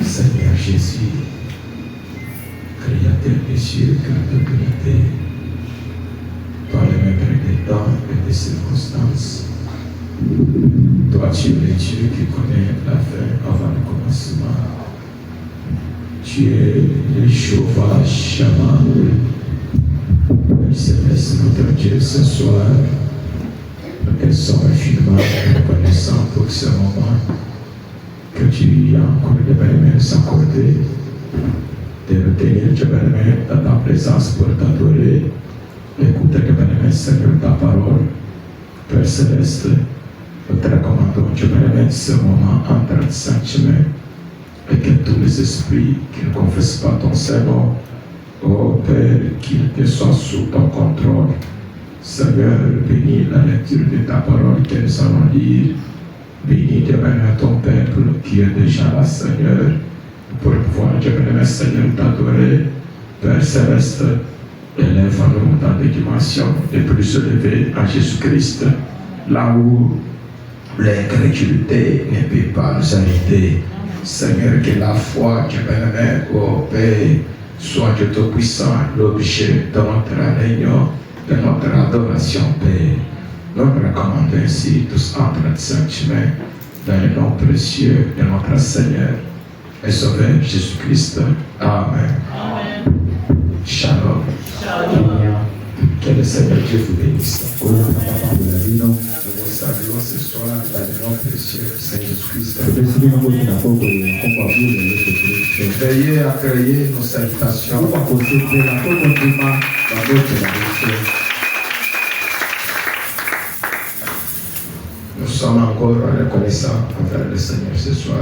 Seigneur Jésus, Créateur des cieux, Créateur de la terre, toi le maître des temps et des circonstances, toi tu es le Dieu qui connaît la fin avant le commencement. Tu es le Jéhovah Shammah, le céleste notre Dieu ce soir. Nous sommes infiniment reconnaissants pour ce moment que tu as encore de belles mains s'accorder, de nous tenir de belles mains dans ta présence pour t'adorer. Écoutez de belles mains, Seigneur, ta parole. Père Céleste, nous te recommandons de belles mains ce moment entre tes saintes mains et que tous les esprits qui ne confessent pas ton Seigneur, ô Père, qu'ils te soient sous ton contrôle. Seigneur, bénis la lecture de ta parole que nous allons lire. Bénis de manière ton peuple qui est déjà là, Seigneur, pour pouvoir, de manière, Seigneur, t'adorer. Père Céleste, élève-nous dans des dimensions de plus élevées en Jésus-Christ, là où l'incrédulité ne peut pas nous arrêter. Seigneur, que la foi, de manière, ô Père, soit de tout puissant l'objet de notre réunion, de notre adoration, Père. Nous nous recommandons ainsi tous entre tes saintes mains, dans le nom précieux de notre Seigneur et Sauveur Jésus-Christ. Amen. Amen. Shalom. Shalom. Que le Seigneur Dieu vous bénisse. Nous Nous vous saluons ce soir dans le nom précieux de Seigneur Jésus-Christ. Veillez à créer nos salutations. Nous sommes encore reconnaissants envers le Seigneur ce soir.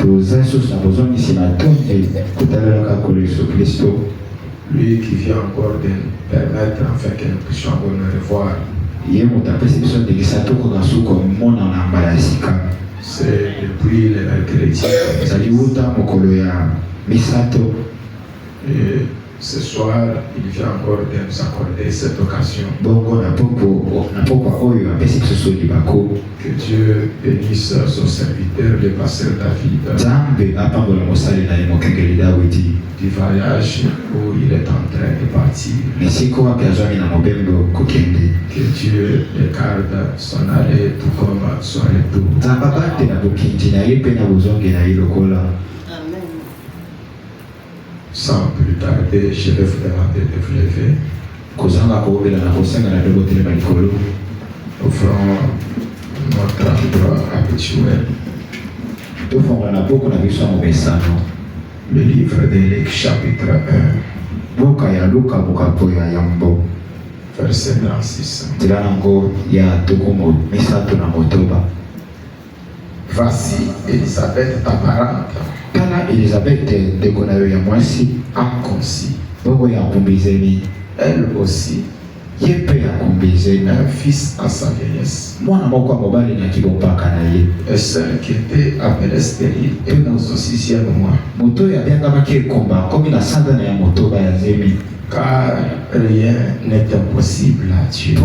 Lui qui vient encore de nous permettre afin que nous puissions encore nous revoir. C'est depuis le mercredi. Et ce soir, il vient encore de nous accorder cette occasion. Que Dieu bénisse son serviteur, le pasteur David, du voyage où il est en train de partir. Que Dieu le garde son aller tout comme son retour. Sans plus tarder, je vais vous demander de vous lever. Offrons notre endroit habituel. Le livre de Luc, chapitre 1, verset 36. Voici Élisabeth, ta parente, a conçu. Elle aussi, un fils à sa vieillesse. Et celle qui était appelée stérile est dans son 6e mois. Car rien n'est impossible à Dieu.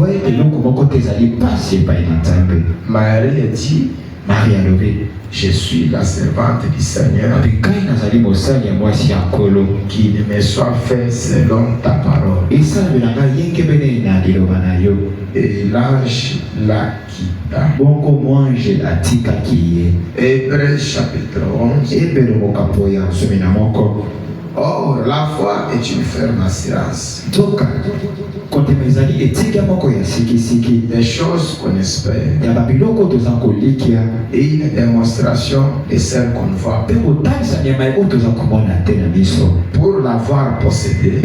Marie dit, je suis la servante du Seigneur, qu'il me soit fait selon ta parole. Et l'ange la quitta. Hébreux chapitre 11. Or, la foi est une ferme assurance des choses qu'on espère et une démonstration de celles qu'on ne voit pas. Pour l'avoir possédé,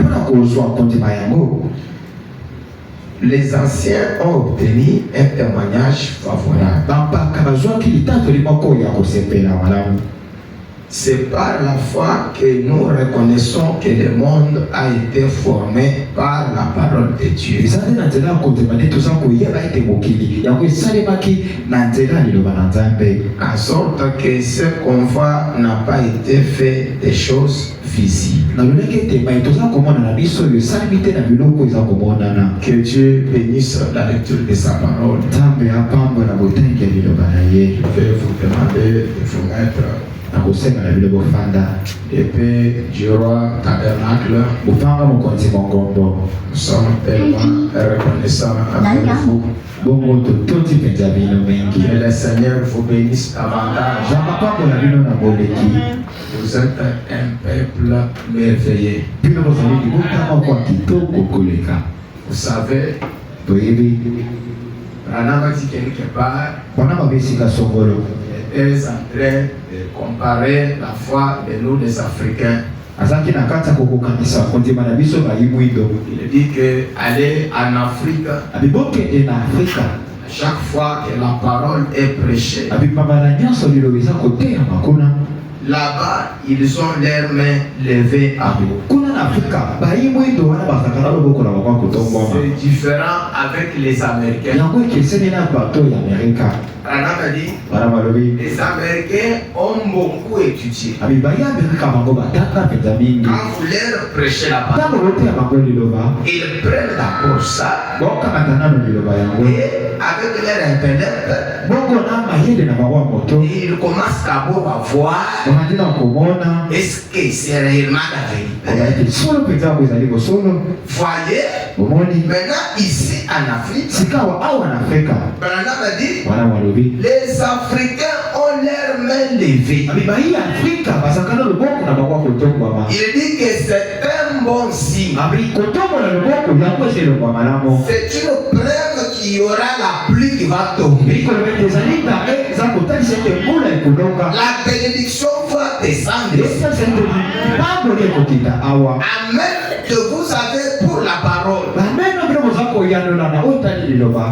les anciens ont obtenu un témoignage favorable. C'est par la foi que nous reconnaissons que le monde a été formé par la parole de Dieu. En sorte que ce qu'on voit n'a pas été fait des choses visibles. Que Dieu bénisse la lecture de sa parole. Je vais vous demander de vous mettre Épée du roi tabernacle, nous sommes tellement reconnaissants avec vous. Que le Seigneur vous bénisse davantage. Vous êtes un peuple merveilleux. Vous savez, Branham a dit quelque part, il est en train de comparer la foi de nous les Africains. Il dit que aller en Afrique, chaque fois que la parole est prêchée, là-bas, ils ont leurs mains levées à vous. C'est différent avec les Américains. Branham a dit, les Américains ont beaucoup étudié. Quand vous leur prêchez la parole, ils prennent d'accord ça et avec leur intellect, ils commencent d'abord à voir est-ce que c'est réellement la vérité. Voyez, maintenant ici en Afrique, Branham a dit, les Africains ont leurs mains levées. Il dit que c'est un bon signe. C'est une preuve qu'il y aura la pluie qui va tomber. La bénédiction va descendre. Amen que vous avez pour la parole.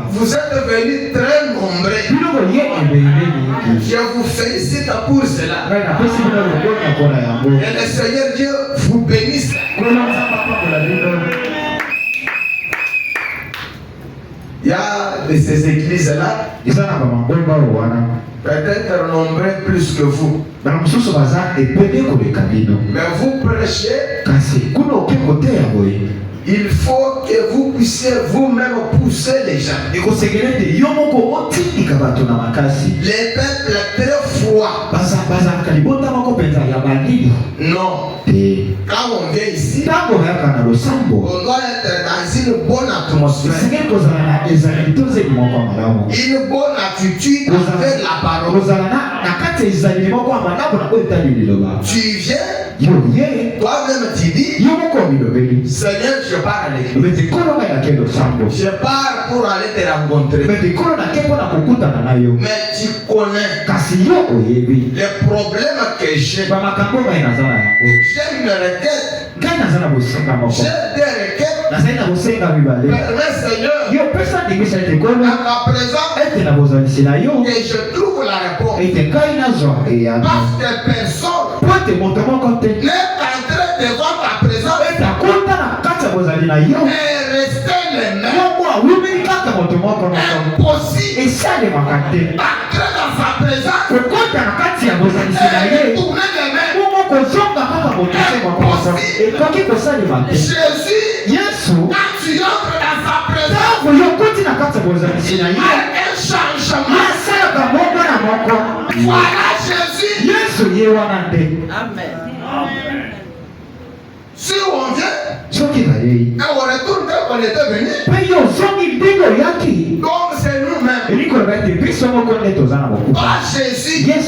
Vous êtes venus très nombreux. Je vous félicite pour cela. Et le Seigneur Dieu vous bénisse. Il y a de ces églises-là, peut-être nombreux plus que vous. Mais vous prêchez. Il faut que vous puissiez vous-même pousser les gens. Les peuples très froids. Non. Quand on vient ici, on doit être dans une bonne atmosphère. Une bonne attitude avec la parole. Tu viens, toi-même tu dis, Seigneur, je pars à l'église. Je pars pour aller te rencontrer. Mais tu connais les problèmes que j'ai. J'ai une requête. J'ai des requêtes. Permets, Seigneur, à ma présence, que je trouve la réponse. Parce que personne n'est en train devant ta présence et rester les mains. Impossible. Entrer dans sa présence et tourner les mains. Jésus, quand tu entres dans sa présence, il y a un changement. Voilà Jésus. Amen. Si on vient, et on retourne comme on était venu, donc c'est nous-mêmes. Pas Jésus. Bien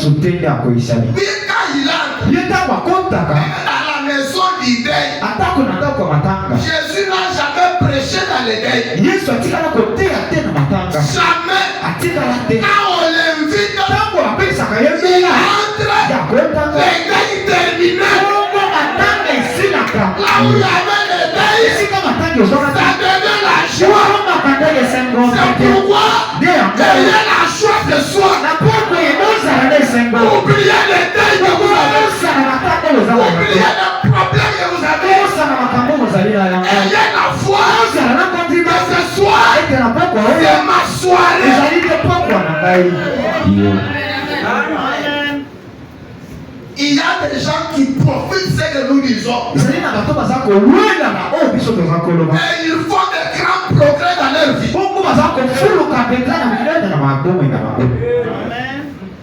quand il entre dans la maison du deuil, Jésus n'a jamais prêché dans les deuils. Jamais. Quand on l'invite, il entre, les deuils terminés. Là où il y avait les deuils, ça devient la joie. C'est pourquoi il y a la joie ce soir. Oubliez les deuils que vous avez. Oubliez les problèmes que vous avez. Ayez la foi. Que ce soir, c'est ma soirée. Il y a des gens qui profitent de ce que nous disons. Et ils font des grands progrès dans leur vie.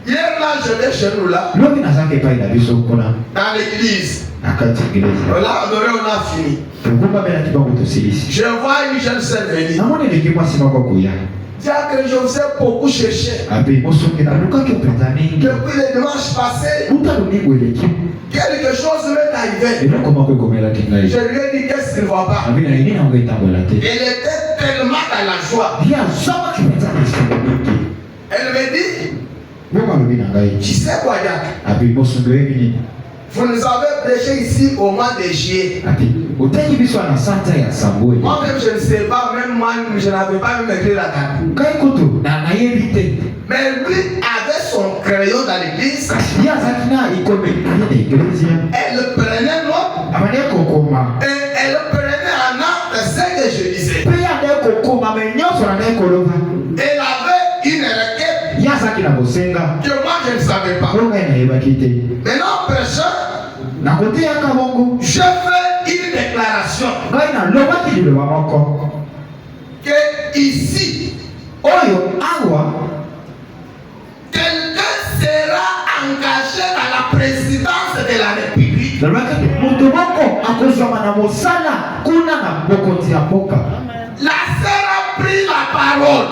Hier là, je j'étais chez nous là, dans l'église, là on a fini. Je vois une jeune sœur venir. Que je vous ai beaucoup cherché. Depuis les dimanches passés, quelque chose m'est arrivé. Je lui ai dit qu'est-ce qu'il ne voit pas. Elle était tellement dans la joie. Elle me dit, tu sais quoi, Jack? Vous nous avez prêché ici au mois de juillet. Moi-même, je ne sais pas, même moi, je n'avais pas même écrit la date. Mais lui avait son crayon dans l'église. Elle prenait note. Et elle prenait en note ce que je disais. Elle avait une requête que moi je ne savais pas. Maintenant, prêcheur, je fais une déclaration que ici, quelqu'un sera engagé dans la présidence de la République. La sœur a pris la parole.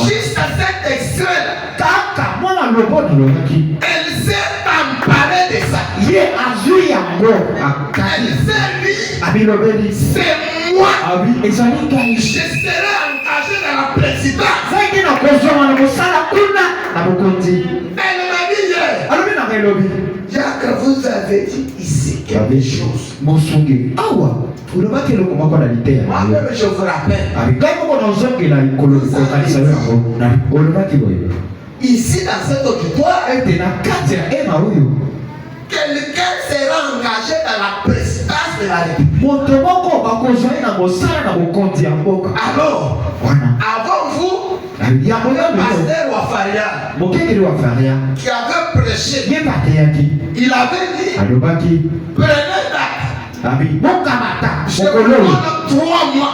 Juste cet extrait, elle s'est emparée de ça. Elle s'est dit, c'est moi. Je serai engagé dans la présidence. Elle m'a dit, Jacques, vous avez dit ici quelque chose. Moi-même, je vous rappelle. Ici, dans cet auditoire, quelqu'un sera engagé dans la présidence de la République. Alors, avant vous, il y a le pasteur Wafaria qui avait prêché. Il avait dit, prenez date. Je vous donne 3 mois.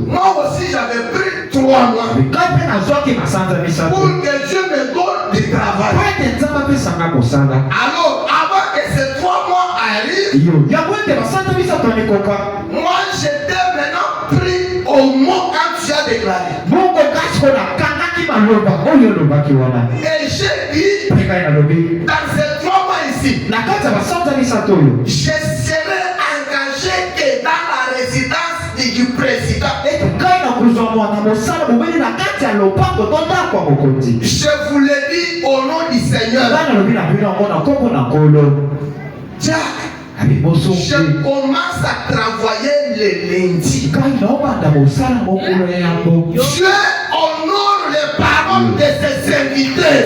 Moi aussi j'avais pris 3 mois pour que Dieu me donne du travail. Alors avant que ces 3 mois arrivent, moi j'étais maintenant pris au mot quand tu as déclaré. Et j'ai dit, dans ces 3 mois ici, je serai engagé que dans la résidence du président. Je vous l'ai dit au nom du Seigneur. Jack, je commence à travailler le lundi. Dieu honore les paroles de ses serviteurs.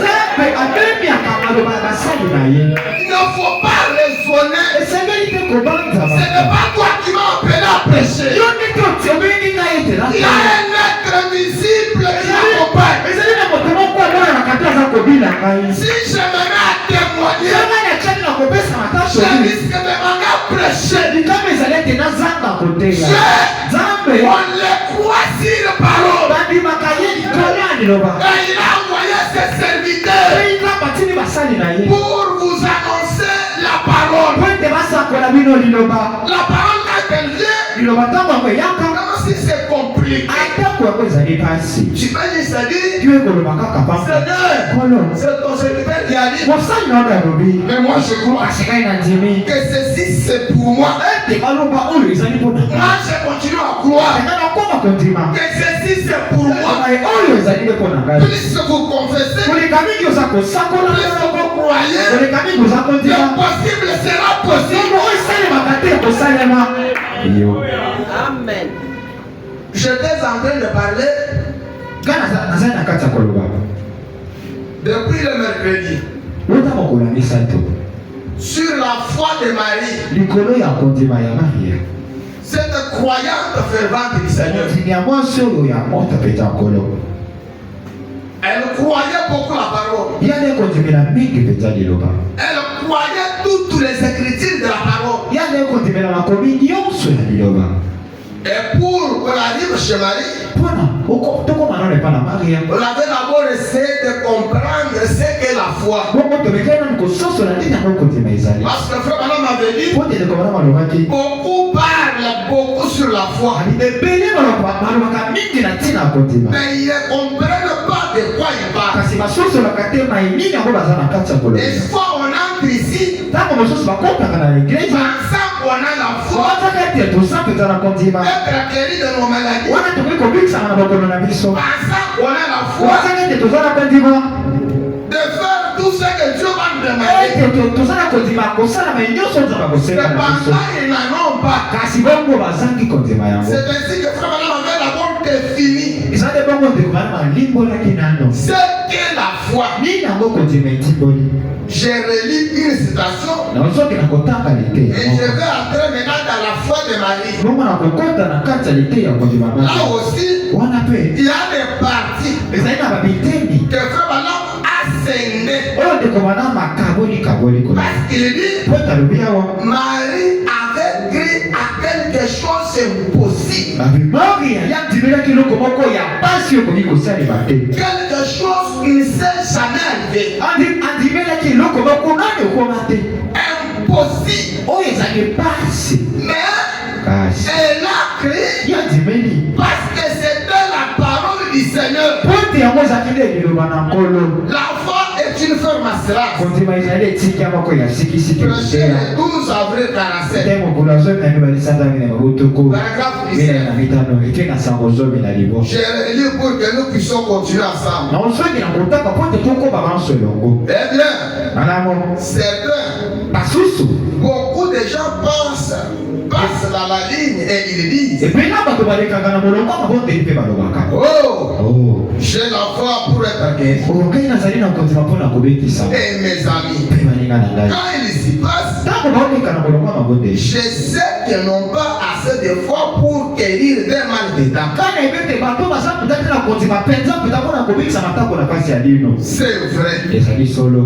Il ne faut pas raisonner. Ce n'est pas toi qui m'as appelé à prêcher. Il y a un être visible qui m'accompagne. Si je me mets à témoigner, je risque de m'en prêcher. On les croit sur parole. Et il a envoyé ses serviteurs pour vous annoncer la parole. La parole quand elle vient, comme si c'est compliqué. Tu peux dire, Seigneur, c'est ton serviteur qui a dit. Mais moi je crois que ceci c'est pour moi. Moi je continue à croire que ceci c'est pour moi. Plus vous confessez, plus vous croyez, le possible sera possible. Amen. J'étais en train de parler depuis le mercredi sur la foi de Marie, cette croyante fervente du Seigneur. Elle croyait beaucoup la parole. Elle croyait toutes les écritures de la parole. Et pour qu'on arrive chez Marie, on avait d'abord essayé de comprendre ce qu'est la foi. Parce que frère Madame m'avait dit, beaucoup parlent beaucoup sur la foi. Mais ils ne comprennent pas de quoi ils parlent. Des fois on entre ici, pensant qu'on a la foi, être guéri de nos maladies, pensant qu'on a la foi, de faire tout ce que Dieu va nous demander. Cependant, ils n'en ont pas. C'est ainsi que frère Madame avait d'abord défini ce qu'est la foi. J'ai relu une citation et je vais entrer maintenant dans la foi de Marie. Là aussi, il y a des parties que frère Madame a scindé. Parce qu'il dit, Marie avait cru à quelque chose d'impossible. Quelque chose qui ne s'est jamais arrivé. Impossible. Mais elle a cru parce que c'était la parole du Seigneur. La foi est une ferme assurance. Prêché le 12 avril 47. Paragraphe 17. J'ai relu pour que nous puissions continuer ensemble. Eh bien, certains, beaucoup de gens passent dans la ligne et ils disent, oh, j'ai la foi pour être guéri. Et mes amis, quand ils s'y passent, je sais qu'ils n'ont pas assez de foi pour guérir des mal d'état. C'est vrai.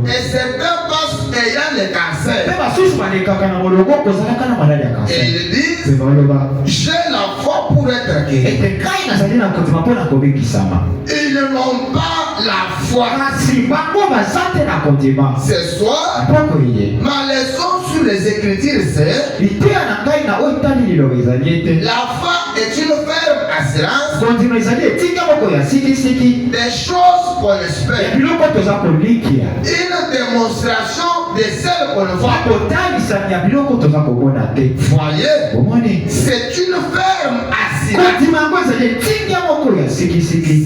Et certains passent ayant le cancer. Et ils disent, j'ai la foi pour être guéri. Ils n'ont pas la foi. Ce soir, ma leçon sur les Écritures, c'est la foi est une ferme assurance des choses qu'on espère, une démonstration de celles qu'on ne voit pas. Voyez, c'est une ferme assurance.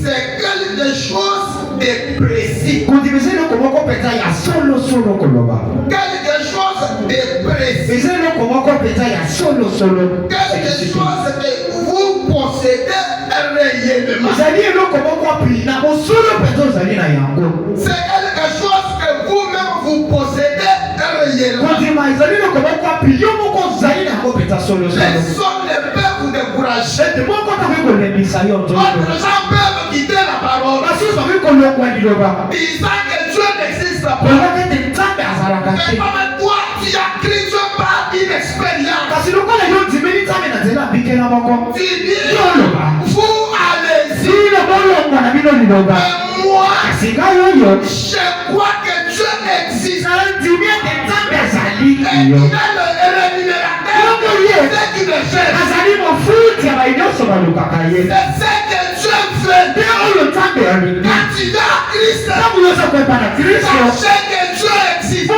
C'est quelque chose de précis. Quelque chose de précis. Quelque chose que vous possédez réellement. C'est quelque chose que vous-même vous possédez réellement. Personne ne peut vous décourager. D'autres gens peuvent quitter la parole disant que Dieu n'existe pas. Mais comme toi, tu as cru Dieu par une expérience. Tu dis, vous allez-y. Mais moi, je crois que Dieu existe. Et il est le rémunérateur de ceux qui le cherchent. C'est ce que Dieu fait. Quand tu as Christ, sachez que Dieu existe.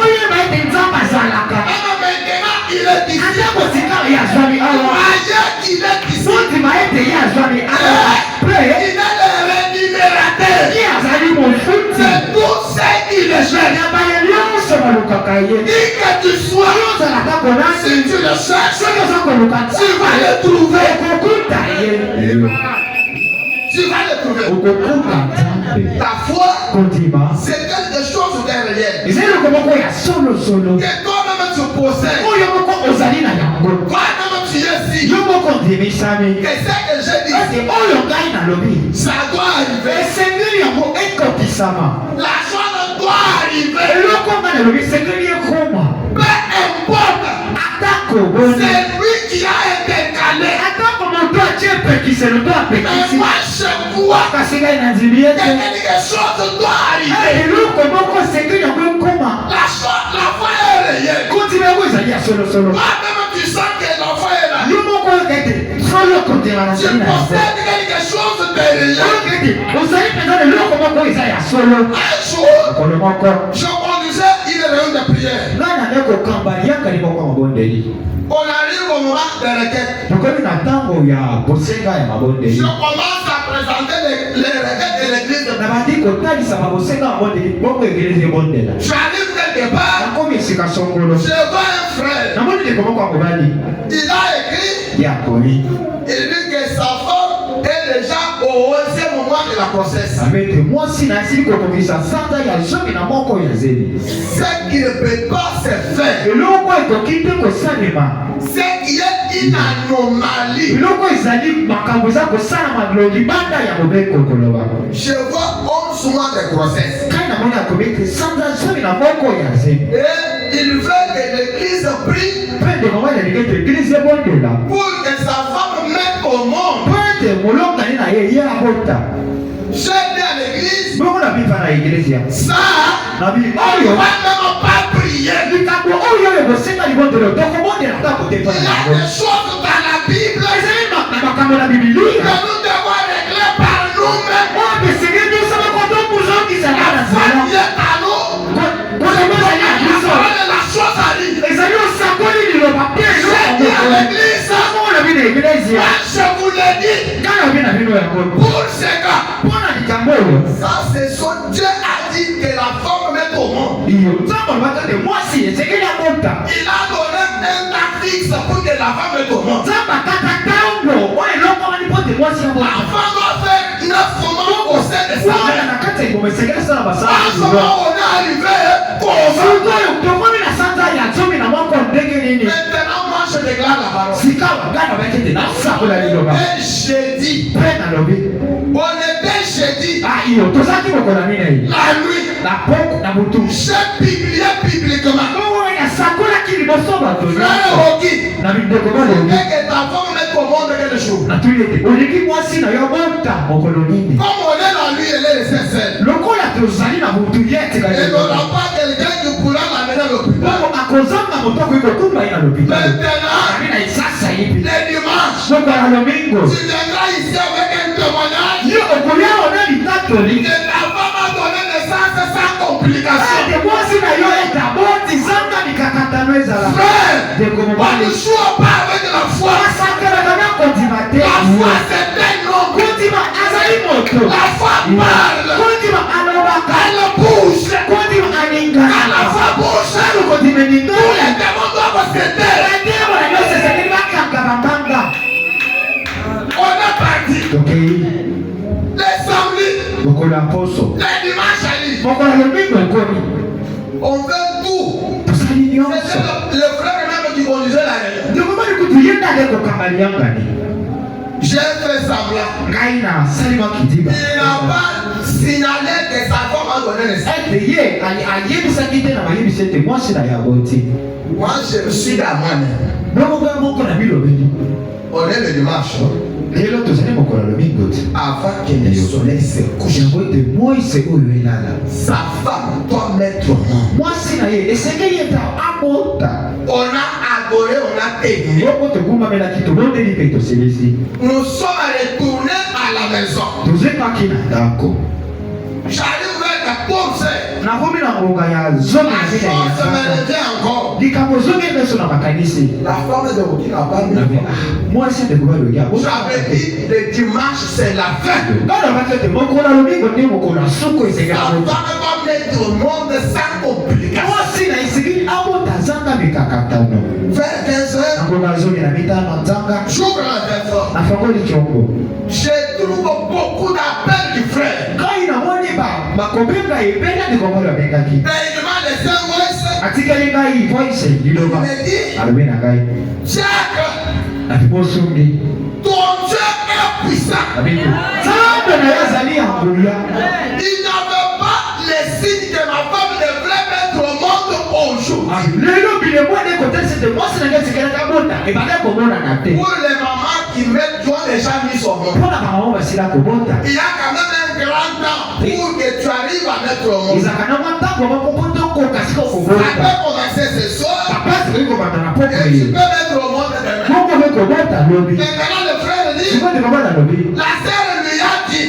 Maintenant, il est ici. Ailleurs qu'il est ici. Il est le rémunérateur. C'est tout ce qu'il cherche. Dit que tu sois, si tu le cherches, tu vas le trouver. Tu vas le trouver. Ta foi, c'est quelque chose derrière. Que toi-même tu possèdes. Toi-même tu es ici. Et c'est que j'ai dit, ça doit arriver. La chose doit arriver. Peu importe. C'est lui qui a été calé. Mais moi je vois que quelque chose doit arriver. L'enfant est réel. Toi-même tu sens que l'enfant est là. Tu possèdes quelque chose de réel. Un jour, je conduisais une réunion de prière. On arrive au moment de requête. Je commence à présenter les requêtes de l'église. J'arrive quelque part. Je vois un frère. Il a écrit. Il dit que sa femme est déjà au 11e mois de la grossesse. Ce qui ne peut pas se faire. C'est qu'il y a une anomalie. Je vois 11 mois de grossesse. Et il veut que l'église prie pour que sa femme mette au monde. J'ai dit à l'église, ça, on ne va même pas prier. Il y a des choses dans la Bible que nous devons régler par nous-mêmes. La chose arrive. Je vous l'ai dit. Pour ces gars, ça c'est ce Dieu a dit que la femme met au monde. Il a donné un temps fixe pour que la femme mette au monde. L'enfant doit faire 9 moments au sein de sa mère. À ce moment on est arrivé maintenant moi je déclare la parole. Et jeudi, on était jeudi, la nuit, j'ai publié publiquement. Frère Rocky, et que ta femme mette au monde quel jour. Comme on est la nuit, elle est laissée seule. Et on n'a pas quelqu'un qui pourra l'amener à l'hôpital. Maintenant, les dimanches, tu viendras ici avec un témoignage. Et ta femme a donné naissance sans complication. Frère, on ne joue pas avec la foi. La foi c'est un nom. La foi parle. Elle bouge. Quand la foi bouge, tous les démons doivent se taire. On est parti. Les samedis, les dimanches, on veut tout. C'était le frère même qui conduisait la réunion. J'ai fait semblant. Il n'a pas signalé que sa femme a donné naissance. Moi, je me suis dit à moi-même. On est le dimanche. Avant que le soleil se couche, sa femme doit mettre au monde. On a adoré, on a aimé. Nous sommes retournés à la maison. J'arrive vers 14 heures. La chose me levait encore. La femme de Rocky n'a pas mis. J'avais dit le dimanche c'est la fête. La femme va mettre au monde sans complication. Vers 15 heures, j'ouvre la téléphone. Je trouve beaucoup d'appels du frère. Et il m'a laissé un voice. Il me dit, Jacques, ton Dieu est puissant. Il n'avait pas les signes que ma femme devrait mettre au monde aujourd'hui. Pour les mamans qui mettent, tu as déjà mis son nom. Il y a quand même un grand temps pour que tu arrives à mettre le nom. Ça peut commencer ce soir. Et tu peux mettre le nom demain. Maintenant le frère dit, la sœur lui a dit,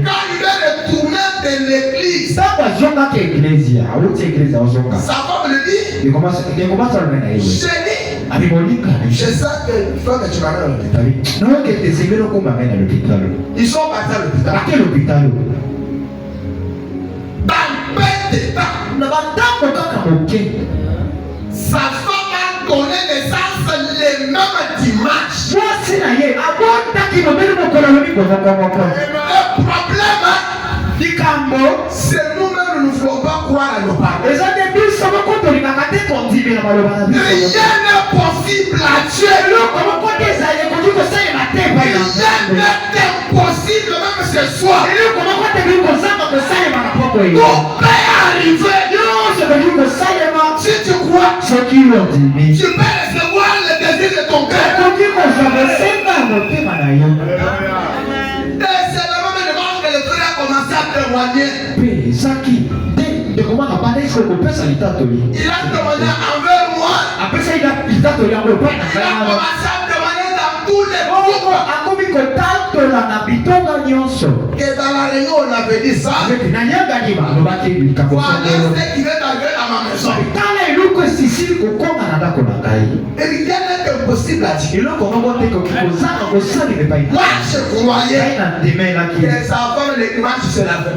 quand il est retourné de l'église, sa femme lui dit, je sais qu'il faut que tu m'amènes à l'hôpital. Ils sont partis à l'hôpital. Dans peu de temps, sa femme a donné naissance le même dimanche. Le problème, c'est nous-mêmes, nous ne voulons pas croire à nos parents. Rien n'est possible à Dieu. Rien n'est impossible même ce soir. Tout peut arriver. Si tu crois, tu peux recevoir le désir de ton cœur. Et c'est le même demande que le frère a commencé à témoigner. Il a témoigné envers moi. Il a commencé à témoigner dans tous les groupes. Que dans la réunion on avait dit ça. Voilà ce qui vient d'arriver à ma maison. Et rien n'est impossible à dire. Moi je croyais que sa femme le dimanche se lavait.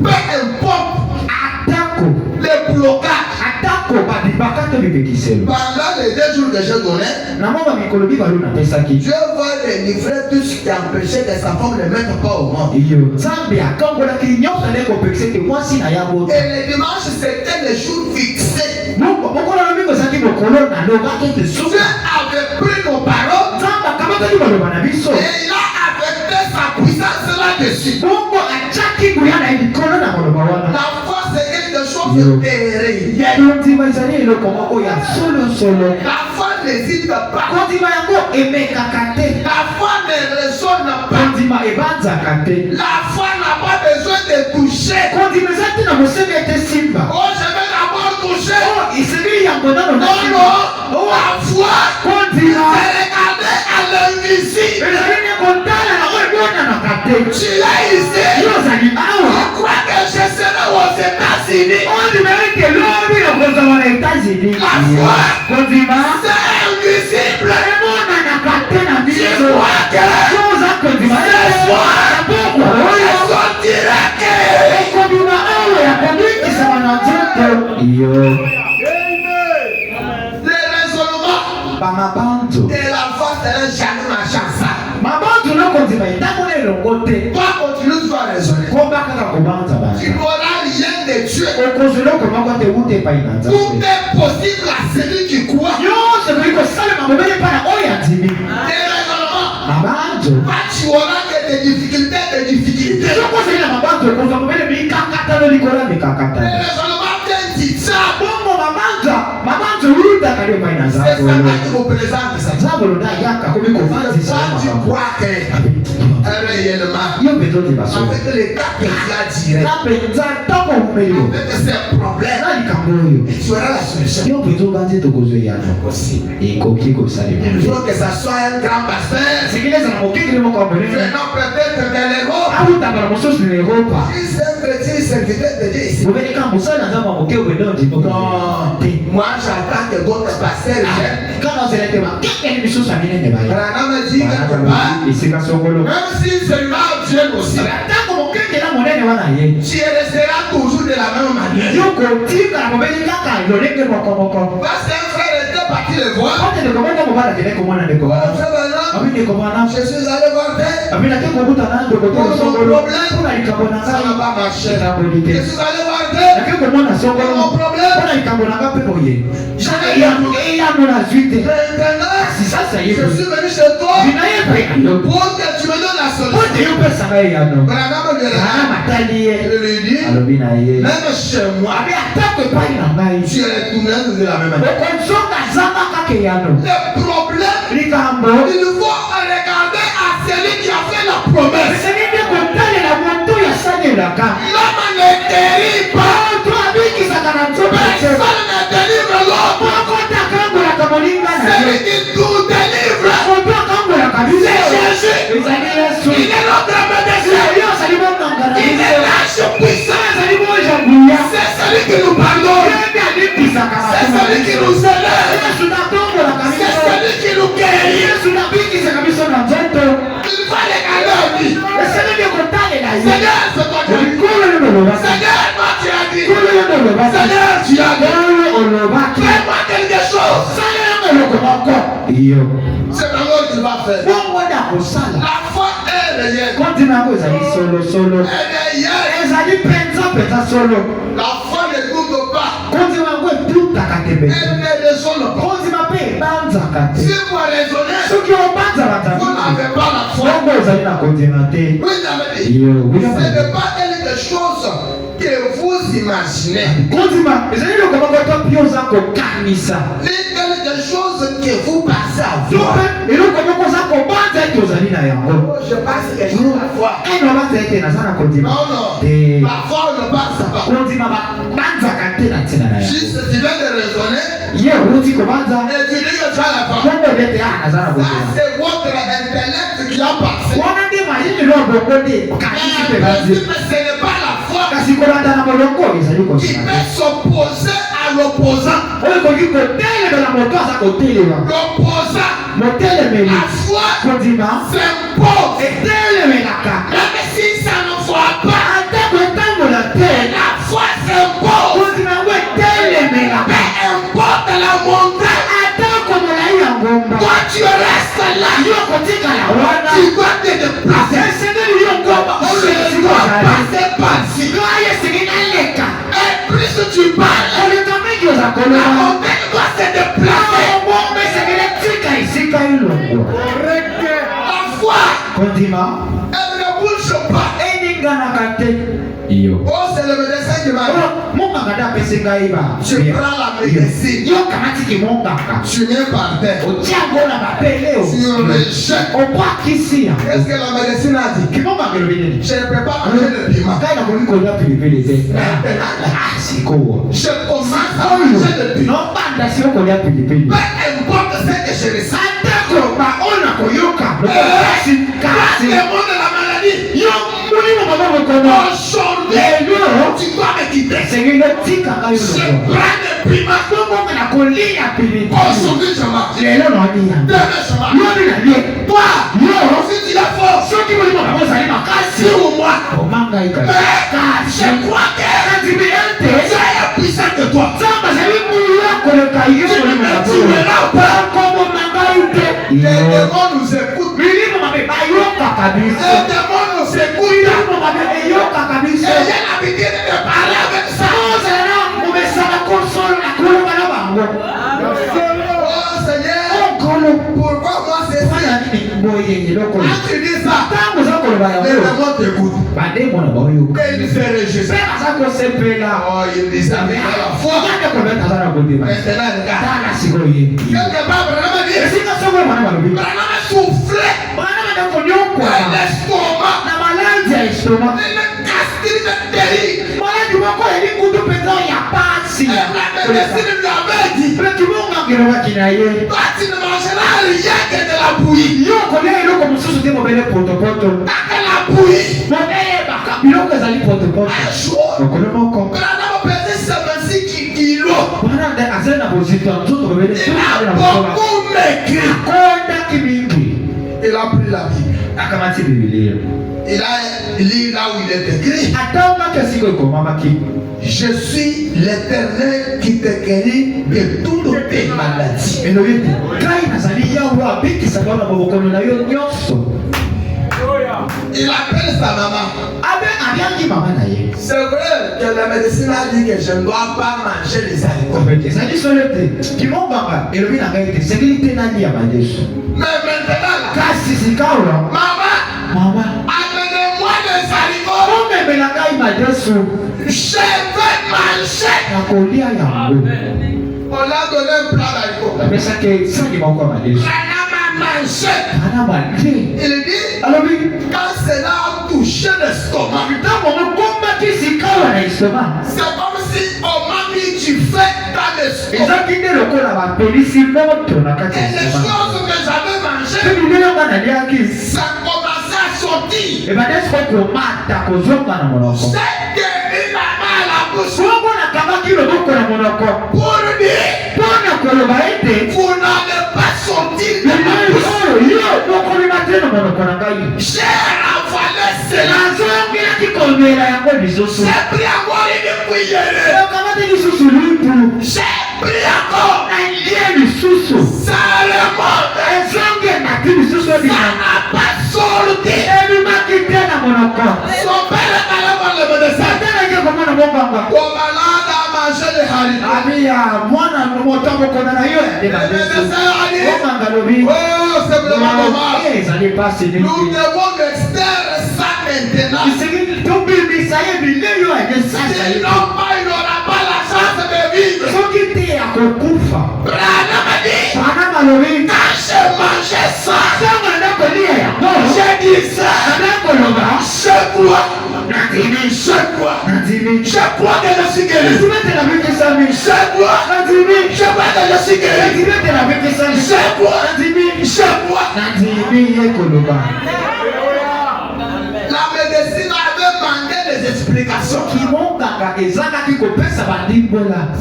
Peu importe le blocage. Pendant les 2 jours que j'ai donné, Dieu va délivrer tout ce qui empêchait que sa femme ne mette pas au monde. Et le dimanche c'était le jour fixé. Dieu avait pris nos paroles et il a affecté sa puissance là-dessus. La force est quelque chose de terrible. La foi n'hésite pas. La foi ne raisonne pas. La foi n'a pas besoin de toucher. Oh, je vais d'abord toucher. Non, non. La foi, c'est regarder à l'invisible. Tu es ici. Tu crois que je serai aux États-Unis. La foi, c'est invisible. Tu crois que c'est foi. Elles sont les raisonnements et la foi serait jamais ma chance. Toi, continue de raisonner. Tu n'auras rien de Dieu. Tout est possible à celui qui croit. Des raisonnements. Pas tu auras que des difficultés. Des raisonnements viennent dire ça. C'est ça qui vous présente ça. Quand tu crois que réellement, avec les cas que tu as tirés, avec ces problèmes, tu auras la solution. Possible. Il faut que ça soit un grand pasteur. Venons peut-être vers l'Europe. Si c'est un petit serviteur de Dieu ici. Moi j'entends que votre pasteur vient. Branham dit quelque part, même si celui-là Dieu aussi, tu resteras toujours de la même manière. Parce qu'un frère était parti le voir. Je suis allé voir Père. Pour son problème, ça n'a pas marché. Je suis allé voir Père. mon problème. Je suis venu chez toi pour que tu me donnes la solution. Je lui dis, même chez moi, tu es retourné de la même manière. Le problème, il faut regarder à celui qui a fait la promesse. L'homme ne guérit pas. Personne ne délivre l'autre. Celui qui tout délivre, c'est Jésus. Il est notre médecin. Il est l'âge puissant. C'est celui qui nous pardonne. C'est celui qui nous élève. C'est celui qui nous guérit. Il va regarder à lui. Seigneur, c'est toi qui as dit. Seigneur, toi tu as dit. Seigneur, tu as dit. Fais-moi quelque chose. C'est d'abord que tu vas faire. La foi est réelle. Elle est réelle. La foi ne doute pas. Elle ne raisonne pas. Si vous raisonnez, vous n'avez pas la foi. Vous n'avez dit. Ce n'est pas quelque chose que vous imaginez. Ni quelque chose que vous pensez avoir. Je pense que c'est la foi. Non, non. La foi ne passe pas. Juste tu viens de raisonner. Et tu dis que tu as la foi. Ça, c'est votre intellect qui a passé. Ce n'est pas la foi qui peut s'opposer à l'opposant. L'opposant, la foi s'impose. Même si ça ne voit pas, la foi s'impose. Peu importe la montagne, toi tu restes là. Tu dois te déplacer. On ne doit passer par-ci. Et plus tu parles, la montagne doit se déplacer. La foi, elle ne bouge pas. Oh, c'est le médecin qui m'a dit. Tu prends la médecine. Tu mets par terre. Tu rejettes. Qu'est-ce que la médecine a dit? Je ne peux pas manger le piment. Je commence à manger le piment. Peu importe ce que je ressens. Quand le monde de la maladie, aujourd'hui, tu dois me quitter. Je prends le piment. Aujourd'hui, je marche. Demain, je marche. Toi, si tu l'as fort, si ou moi, je crois que tu es puissant que toi. Les démons nous écoutent. Les démons nous écoutent. Et j'ai l'habitude de parler avec ça. Oh Seigneur, pourquoi moi c'est ça? Quand tu dis ça, les démons t'écoutent. Et ils se réjouissent. Oh, ils disent avec la foi. Maintenant, regarde. Quelque part, Branham dit, Branham soufflait l'estomac. Il me casse, il me délie. La médecine lui avait dit, toi tu ne mangeras rien que de la bouillie. La bouillie. Un jour, Branham pesait 76 kilos. Il a beaucoup maigri. Il a pris la Bible. Il a lu là où il est écrit. Je suis l'Éternel qui te guérit de toutes tes maladies. Il appelle sa maman. C'est vrai qu'elle la médecine a dit que je ne dois pas manger les haricots. Mais maintenant là, maman, amenez-moi des haricots. Je vais manger. On l'a donné un plat d'haricots. Elle a mangé. Il dit, quand cela a touché l'estomac, c'est comme si on m'a mis du feu dans l'estomac. Et les choses que j'avais mangées, ça commençait à sortir. C'est qu'il m'a mal à la bouche. Pour dire, vous n'allez pas sortir de ma bouche. J'ai ravalé cela. J'ai pris encore une cuillère. J'ai pris encore un lien. Ça remonte. Ça n'a pas sorti. Son père est allé voir le médecin. Ton malade a mangé les haricots. Le médecin a dit, oh, c'est vraiment dommage. Nous devons extraire ça maintenant. Sinon, il n'aura pas la chance de vivre. Brana m'a dit, quand j'ai mangé ça, j'ai dit ça, je crois que je suis guéri. Je crois que je suis guéri. La médecine avait demandé des explications.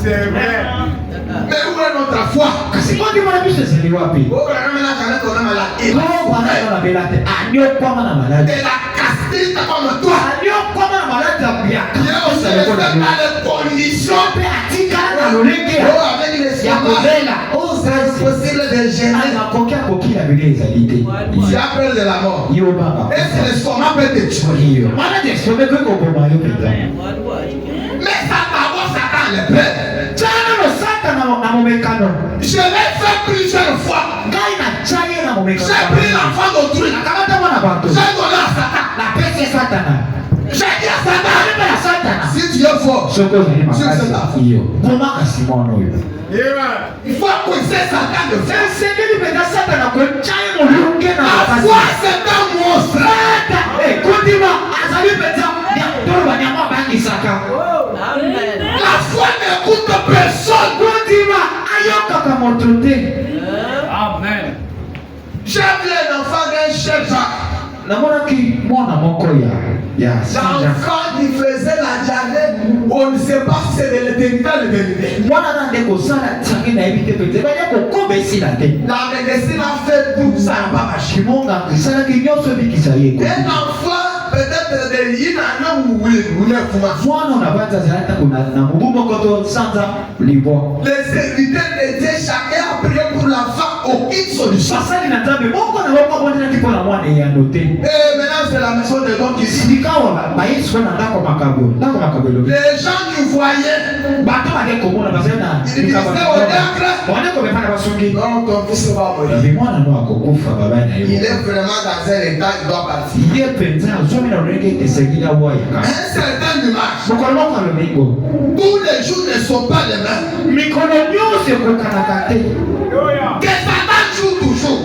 C'est vrai. Mais où est notre foi? Et la castrite comme toi. Il y a aussi dans les conditions avec les soins. C'est possible de gêner. Tu as peur de la mort. Est-ce que l'estomac peut te tuer? Mais ça d'abord Satan le peur. Je l'ai fait plusieurs fois. J'ai pris l'enfant d'autrui. J'ai donné à Satan. J'ai dit à Satan, si tu es fort, il faut accuser Satan de faire. La foi c'est un monstre. La foi n'écoute personne. Amen. J'ai vu un enfant d'un chef Jacques. L'enfant qui faisait la diarrhée, on ne sait pas si c'est de l'éternité ou de l'unité. La médecine a fait tout ça, n'a pas marché. Un enfant peut-être de l'île les serviteurs de Dieu, chacun a prié pour l'enfant, aucune solution. Et maintenant c'est la maison de Dieu qui dit. Les gens qui voyaient, ils disaient au diacre, non, ton fils va mourir. Il est vraiment dans un état, il doit partir. Un certain dimanche, tous les jours ne sont pas les mêmes. Que Satan joue toujours.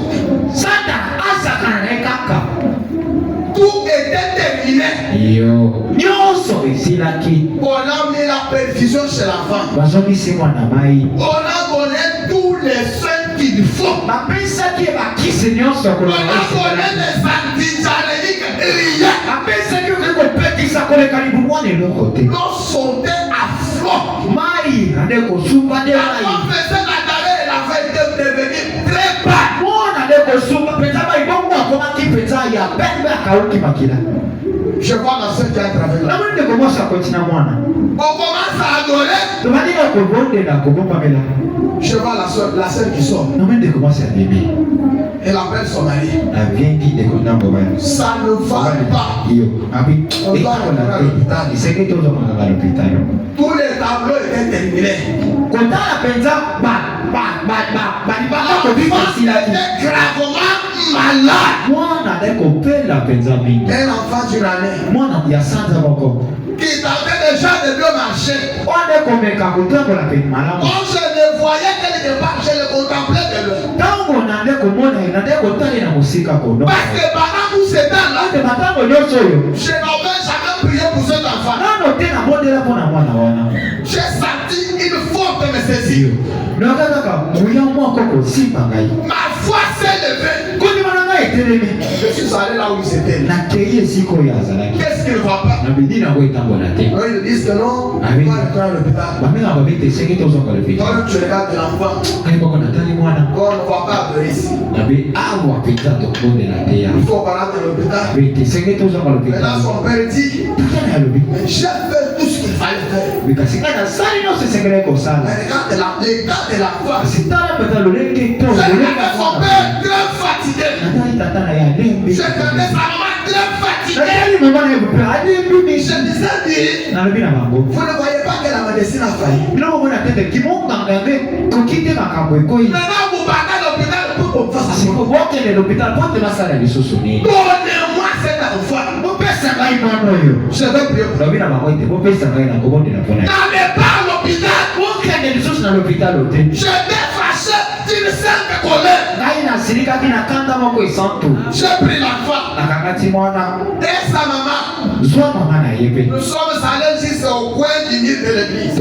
Tout était terminé. On a mis la perfusion chez l'enfant. On a donné tous les soins qu'il faut. On a donné les antidiarrhéiques. L'eau sautait à flot. L'enfant faisait la diarrhée et la fait devenir très bas. Je vois la soeur qui a travaillé là. On commence à adorer. Je vois la sœur qui sort. Elle appelle son mari. Ça ne va pas. On doit rentrer à l'hôpital. Tous les tableaux étaient terminés. Il était gravement malade. Un enfant d'une année qui tentait déjà de mieux marcher. Quand je le voyais quelque part, je le contemplais de loin. Parce que pendant tout ce temps-là, je n'avais jamais prié pour cet enfant. J'ai senti une forte me saisir. Ma foi s'est levée. Je suis allé là où il s'était. Qu'est-ce qu'il ne va pas? Ils disent que non, on va rentrer à l'hôpital. Toi, tu regardes l'enfant. On ne va pas adorer ici. Il faut parler de l'hôpital. Maintenant, son père dit, j'ai fait tout ce qu'il fallait faire. Mais regarde l'état de la foi. Son père très fatigué. Je connais sa maman très fatiguée. Je disais, vous ne voyez pas que la médecine a failli. Maintenant, vous partez à l'hôpital pour qu'on fasse ça. Donnez-moi cet enfant. Je vais prier pour lui. N'allez pas à l'hôpital. Je vais fâcher d'une sainte colère. J'ai pris l'enfant et sa maman. Nous sommes allés jusqu'au coin du mur de l'église.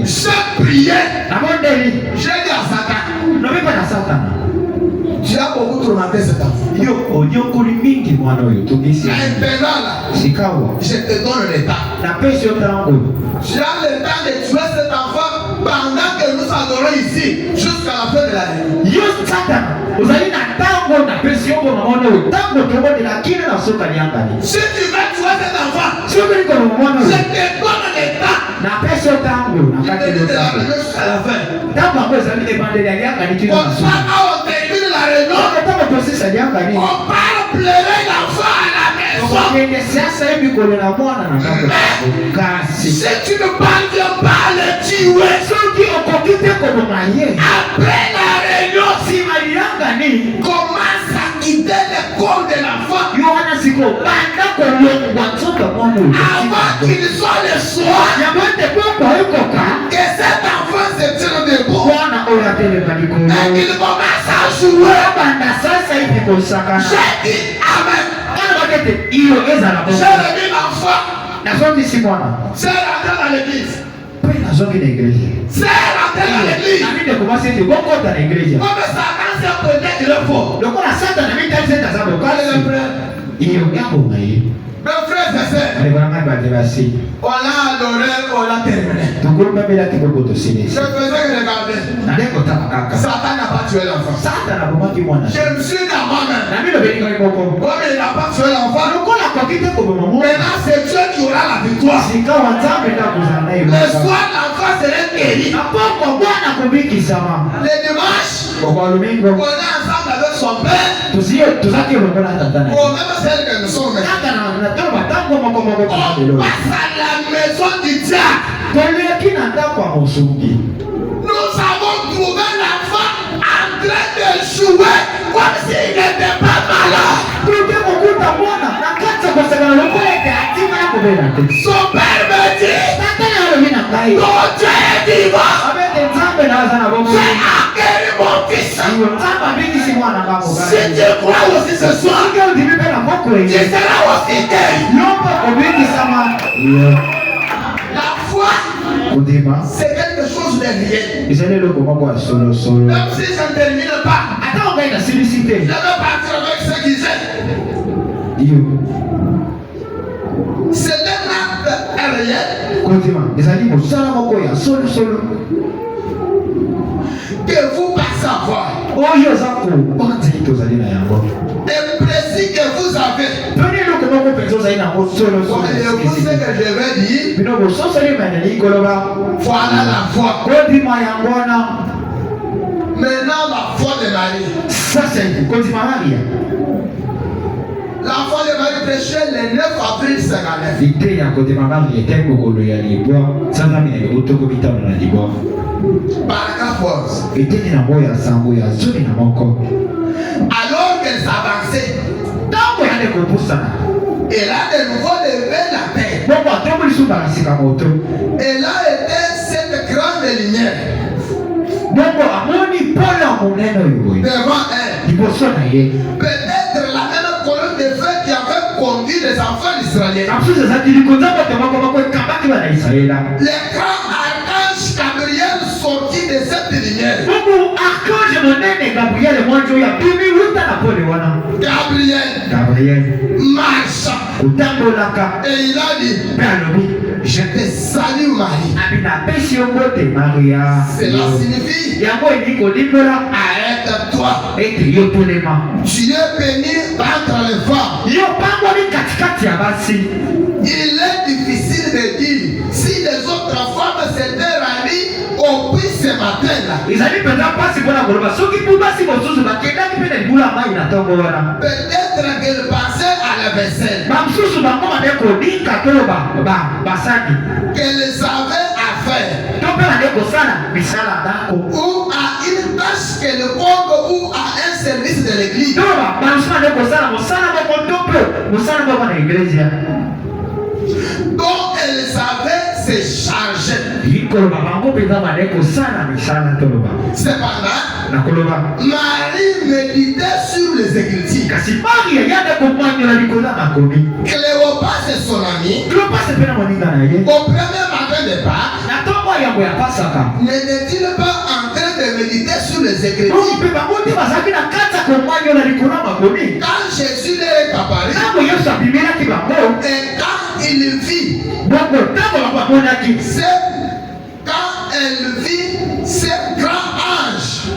J'ai prié. J'ai dit à Satan, tu as beaucoup traumatisé cet enfant. Maintenant là, je te donne le temps. Tu as le temps de tuer cet enfant pendant que nous adorons ici jusqu'à la fin de la nuit. Si tu veux tuer cet enfant, je te donne le temps. Jusqu'à la fin. On termine la réunion. On part pleurer l'enfant à la maison. Si tu ne parviens pas à le tuer, après la réunion, commence à quitter le corps de l'enfant avant qu'il soit le soir. Que cet enfant se tire debout et qu'il commence à jouer. J'ai dit amen. J'ai remis l'enfant. C'est rentré dans l'église. C'est rentré dans l'église. Comme Satan s'est peut-être qu'il est fort. Mes frères et sœurs, on a adoré, on a terminé. Je faisais regarder. Satan n'a pas tué l'enfant. Je me suis dit à moi-même. Comme il n'a pas tué l'enfant, maintenant c'est Dieu qui aura la victoire. Le soir, l'enfant serait guéri. Le dimanche, on est ensemble avec son père. Pour même celle que nous sommes. On passe à la maison du diable. Nous avons trouvé l'enfant en train de jouer comme s'il n'était pas malade. Son père me dit, ton Dieu est vivant. J'ai accueilli mon fils. Si tu crois aussi ce soir, tu seras aussi guéri. La foi, c'est quelque chose de réel. Même si je ne termine pas, je vais partir avec ce qu'ils aiment. C'est un acte réel. Que vous passez à voir. Et précis que vous avez. ce que je vais dire. Voilà la foi. Maintenant, la foi de Marie. La foi de Marie prêchait le 9 avril 59. Paragraphe 11. Alors qu'elle s'avançait, elle a de nouveau levé la tête. Elle a été cette grande lumière devant elle. Peut-être la même colonne de feu qui avait conduit les enfants d'Israël. Les grands archanges Gabriel sortit de cette lumière. Gabriel marche et il a dit, je te salue Marie. Cela signifie, arrête-toi. Tu es bénie entre les femmes. Il est difficile de dire si les autres femmes s'étaient rendues au puits ce matin-là. Peut-être qu'elle pensait à la vaisselle qu'elle savait à faire, ou à une tâche quelconque, ou à un service de l'église. Donc elle savait se charger. Cependant, Marie méditait sur les Écritures. Cléopas et son ami, au premier matin de Pâques, n'était-il pas en train de méditer sur les Écritures quand Jésus leur est apparu? Et quand il vit, quand elle vit ces grands anges,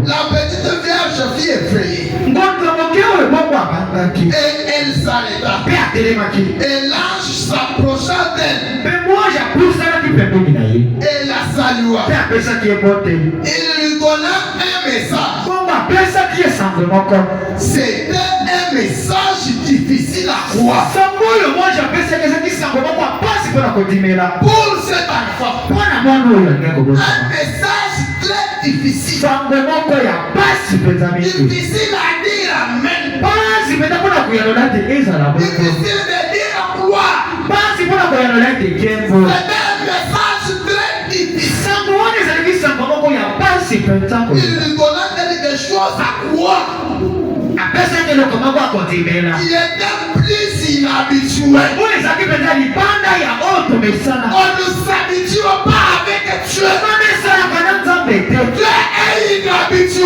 la petite vierge fut effrayée. Et elle s'arrêta. Et l'ange s'approcha d'elle. Et la salua. Il lui donna un message. C'était un message difficile à croire. Pour cet enfant, un message très difficile. Difficile à dire amen. Difficile de dire quoi. C'est un message très difficile. Il lui donna quelque chose à croire. Il était plus inhabitué. On ne s'habitue pas avec Dieu. Dieu est inhabitué.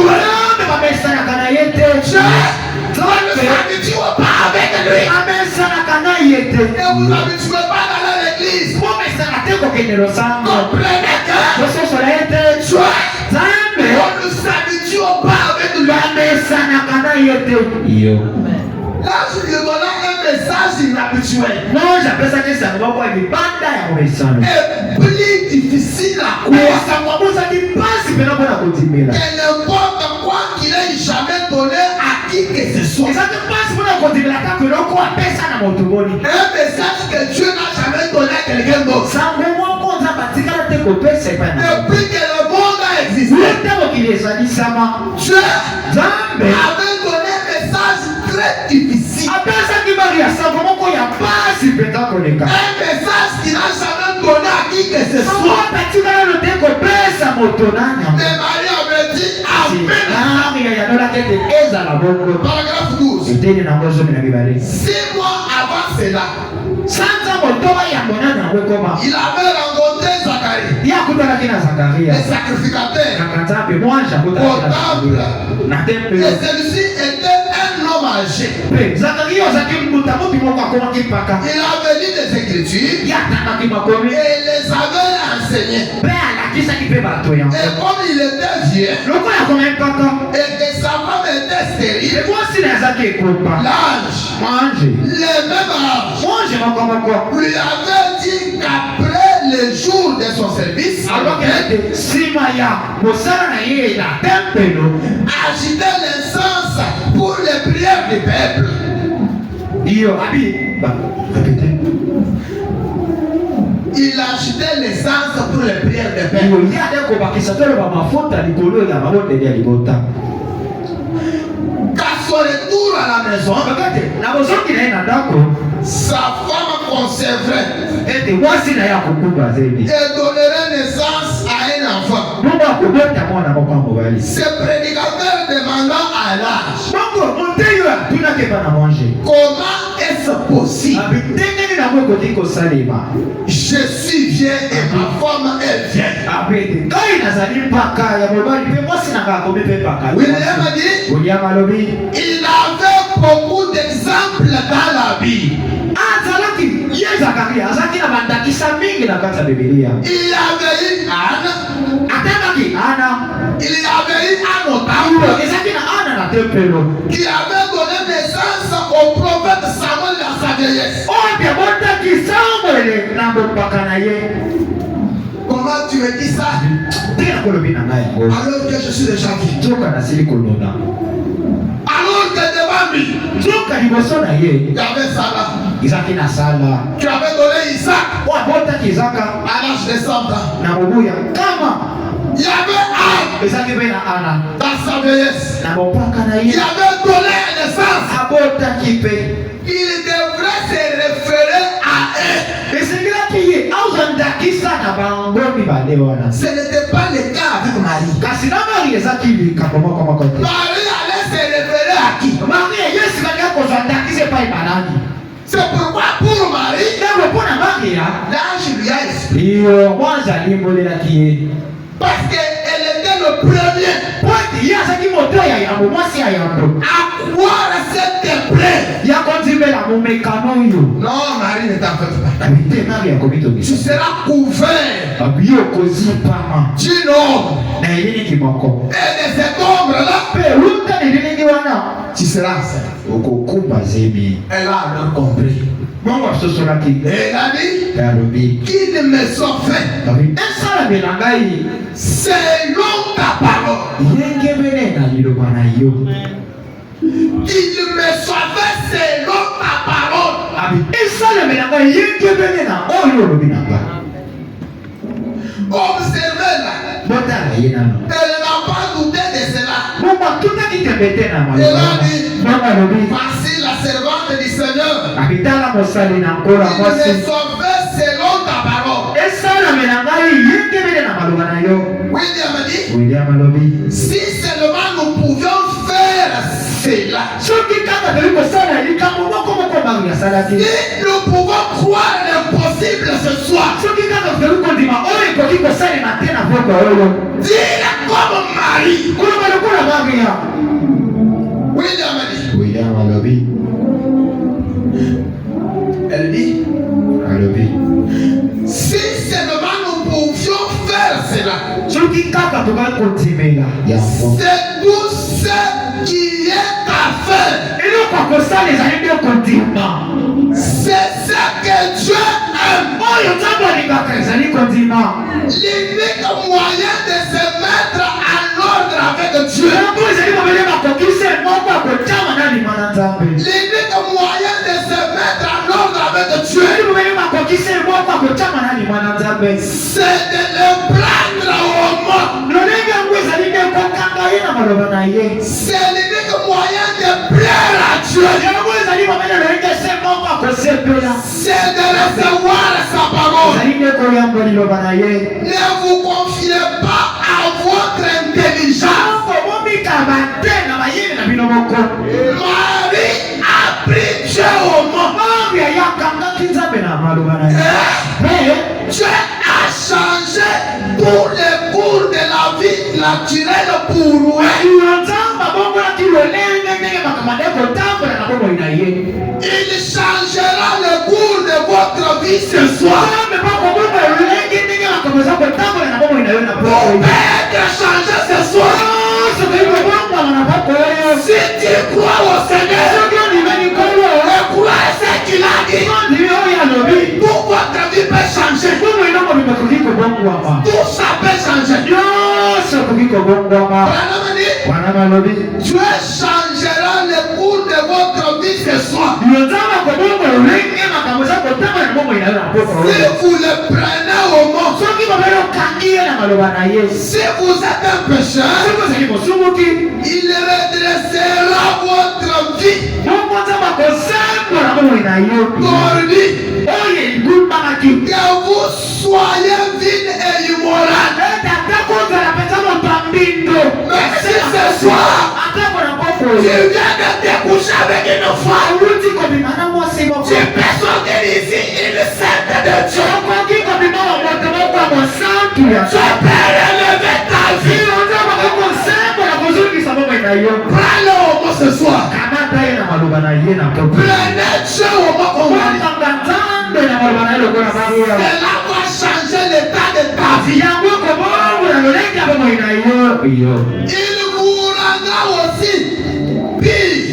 Dieu, on ne s'habitue pas avec lui. Ne vous habituez pas dans l'église. Comprenez que Dieu, on ne s'habitue pas avec lui. Là, je lui donnais un message inhabituel. Et plus difficile à croire. Que n'importe quoi qu'il ait jamais donné à qui que ce soit. Un message que Dieu n'a jamais donné à quelqu'un d'autre. Depuis que le monde a existé, Dieu avait donné un message très difficile. Un message qu'il n'a jamais donné à qui que ce soit. Mais Marie avait dit Amen. Paragraphe 12. 6 mois avant cela, il avait rencontré Zacharie, le sacrificateur comptable. Et celui-ci était un homme âgé. Il avait lu des Écritures et les avait enseigné. Et comme il était vieux, et que sa femme était stérile, l'âge, le même âge, lui avait dit qu'après le jour de son service, agiter l'essence pour les prières du peuple. Il achetait l'essence pour les prières du peuple. Qu'à son retour à la maison, sa femme conserverait et donnerait naissance à un enfant. Ce prédicateur demandant à l'âge, comment est-ce possible? Je suis vieux et ma femme est vieille. William a dit, il avait beaucoup d'exemples dans la Bible. Il y avait eu Anne. Il y avait eu Anne qui avait donné naissance au prophète Samuel dans sa vieillesse. Comment tu me dis ça? Alors que je suis déjà vieux. Alors que devant lui, il y avait Sarah. Tu avais donné Isaac à l'âge de 100 ans. Il y avait Anne dans sa vieillesse. Il avait donné naissance. Il devrait se référer à eux. Ce n'était pas le cas avec Marie. Marie allait se référer à qui? C'est pourquoi pour Marie, l'ange lui a expliqué. Parce qu'elle était le premier à croire cette épreuve. Non, Marie ne t'en fait pas. Tu seras couvert d'une ombre. Et de cette ombre-là, tu seras enceinte. Elle a alors compris. Elle a dit qu'il me soit fait selon ta parole. Qu'il me soit fait selon ta parole. Observez-la. Elle n'a pas douté de cela. Elle a dit, voici la servante du Seigneur. Il me soit fait selon ta parole. William a dit, si seulement nous pouvions faire cela, si nous pouvons croire l'impossible ce soir, dis comme Marie. William a dit, elle dit, si seulement nous pouvions faire cela, c'est tout ce qui est à faire. C'est ce que Dieu aime. L'unique moyen de se mettre en ordre avec Dieu, l'unique moyen de se mettre en ordre avec Dieu, c'est de le prendre au mot. C'est l'unique moyen de plaire à Dieu. C'est de recevoir sa parole. Ne vous confiez pas à votre intelligence. Marie a pris Dieu au mot. Dieu a changé tous les cours de la vie naturelle pour elle. Il changera le cours de votre vie ce soir. être changé ce soir. Si tu crois au Seigneur et crois à ce qu'il a dit, toute votre vie peut changer. Tout ça peut changer. Dieu changera le cours de votre vie ce soir. Si vous le prenez au mot, si vous êtes un pécheur, il redressera votre vie. Que vous soyez vide et immoral. Mais si ce soir, tu viens de te coucher avec une femme, tu peux sortir ici une sainte de Dieu. Tu peux relever ta vie. Prends le homo ce soir. Prenez Dieu au mot. Cela va changer l'état de ta vie. Il vous rendra aussi pire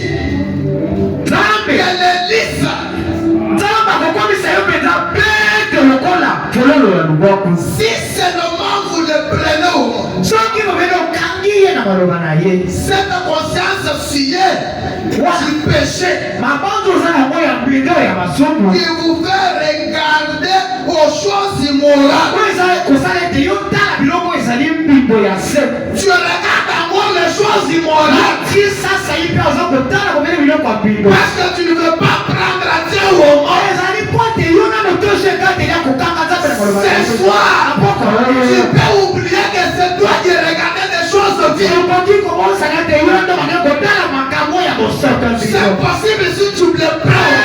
que l'Église. Si seulement vous le prenez au mot, cette conscience sciée du péché qui vous fait regarder aux choses immorales. Tu regardes encore les choses immorales parce que tu ne veux pas prendre à Dieu au mot. Ce soir, tu peux oublier que c'est toi qui regardais des choses vives. C'est possible si tu le prends.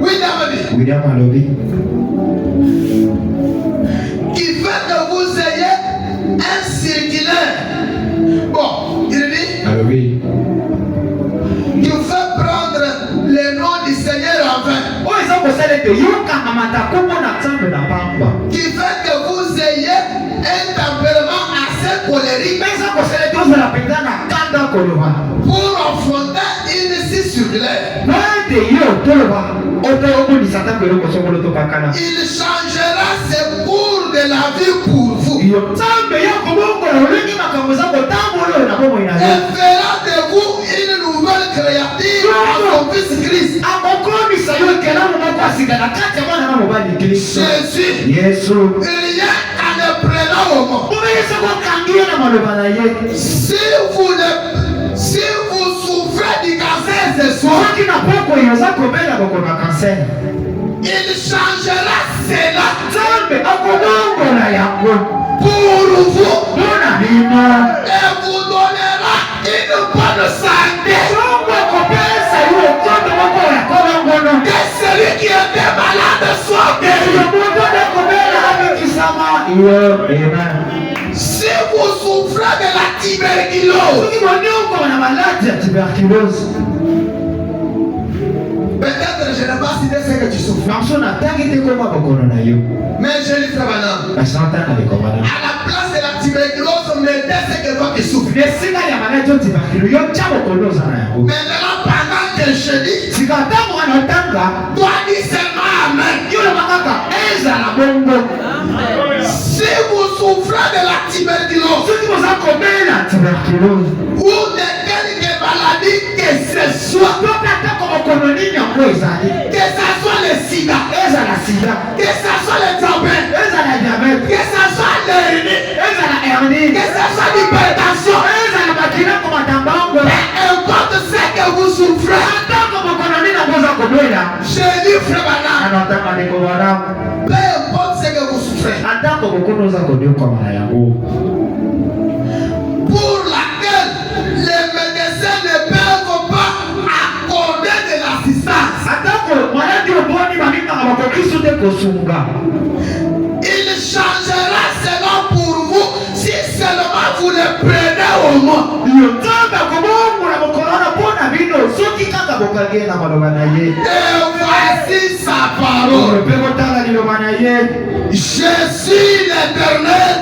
William Alobi. Qui fait que vous ayez un circulaire. Bon, il dit. Alobi. Qui vous fait prendre le nom du Seigneur en vain. Qui fait que vous ayez un tempérament assez colérique pour affronter une scie circulaire. Il changera ses cours de la vie pour vous. Et fera de vous une nouvelle créature en son fils Christ. Jésus, rien à ne prenant au mot. Si vous souffrez du cancer ce soir, il changera cela pour vous et vous donnera une bonne santé. Que celui qui était malade soit guéri. Si vous souffrez de la tuberculose, peut-être je n'ai pas cité ce que tu souffres. Mais je lui fais maintenant. À la place de la tuberculose, mettez ce que toi tu souffres. Maintenant, pendant que je dis, toi dis seulement Amen. Si vous souffrez de la tuberculose ou de quelque maladie que ce soit, que ce soit le sida, que ce soit le diabète, que ce soit l'hernie, que ce soit l'hypertension, importe ce que vous souffrez, je dis frère Bana, peu importe ce que vous souffrez, pour laquelle les médecins ne peuvent pas accorder de l'assistance, il changera cela pour vous si seulement vous le prenez au mot. voici sa parole. Je suis l'Éternel,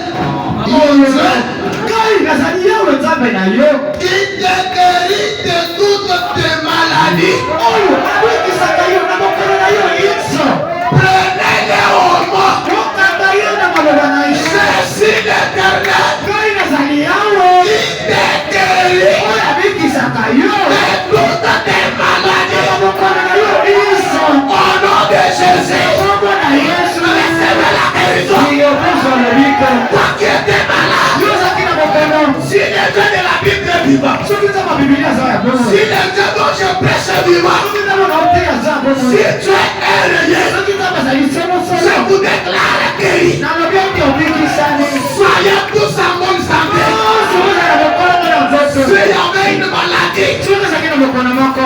mon Dieu, qui te guérit de toutes tes maladies. Prenez-les au mot. Je suis l'Éternel, qui te guérit de toutes tes maladies. Au nom de Jésus, recevez la guérison. Toi qui étais malade, si les dieux de la Bible est vivant, si les dieux dont je prêche est vivant, si tu es éveillé, je vous déclare guéri. Soyez tous en bonne santé. Si il y avait une maladie, même un enfant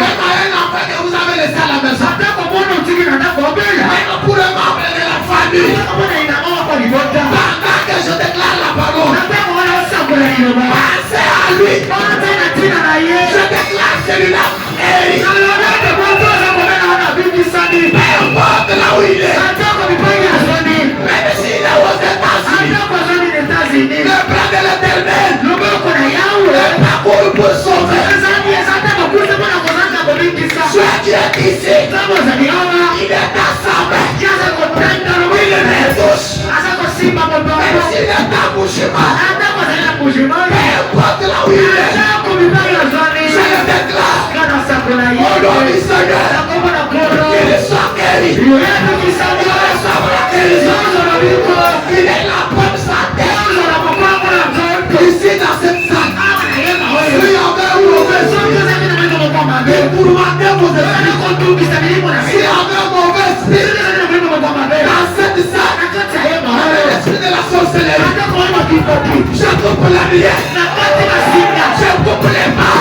que vous avez laissé à la maison, même pour les membres de la famille, pendant que je déclare la parole, pensez à lui. Je déclare celui-là guéri. Peu importe là où il est, même s'il est aux États-Unis, le bras de l'Éternel, le parcours pour sauver. Celui qui est ici, il est à sa main, il me touche, même s'il est à bougement, peu importe là où il est, je le déclare au nom du Seigneur, qu'il soit guéri, qu'il reçoive la guérison, qu'il ait la bonne santé. Ici dans cette salle, s'il y avait un mauvais esprit, il pourvoirait vos esprits. S'il y avait un mauvais esprit dans cette salle, l'esprit de la sorcellerie, je coupe la lumière, je coupe les mains,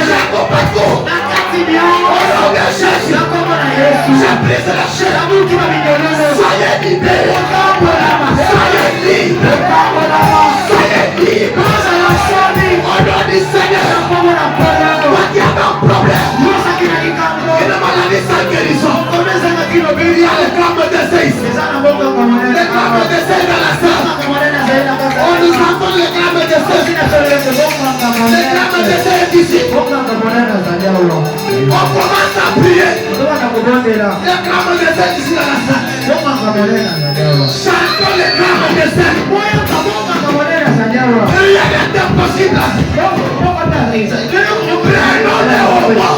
je coupe tout. Au nom de Jésus, je brise la chaîne. Soyez libérés, soyez libres, soyez libres. Au nom du Seigneur, toi qui as un problème, une maladie sans guérison, il y a les crames d'essai ici, les crames d'essai dans la salle. On nous entend les crames d'essai, les crames d'essai ici. On commence à prier. Les crames d'essai ici dans la salle. Chantons les crames d'essai. Rien n'est impossible. Prenons-les au mot.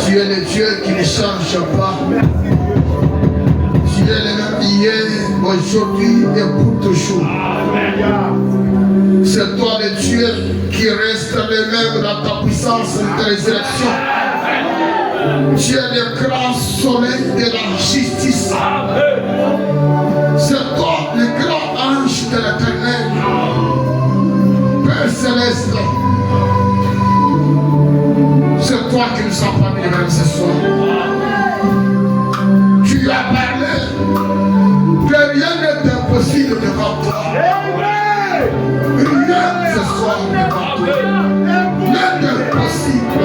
Tu es le Dieu qui ne change pas. Tu es le même hier, aujourd'hui et pour toujours. C'est toi le Dieu qui reste le même dans ta puissance de résurrection. Tu es le grand soleil de la justice. C'est toi le grand ange de l'Éternel. Père céleste, c'est toi qui nous as parlé même ce soir. Tu as parlé que rien n'est impossible devant toi. Rien ce soir devant toi. Rien n'est impossible.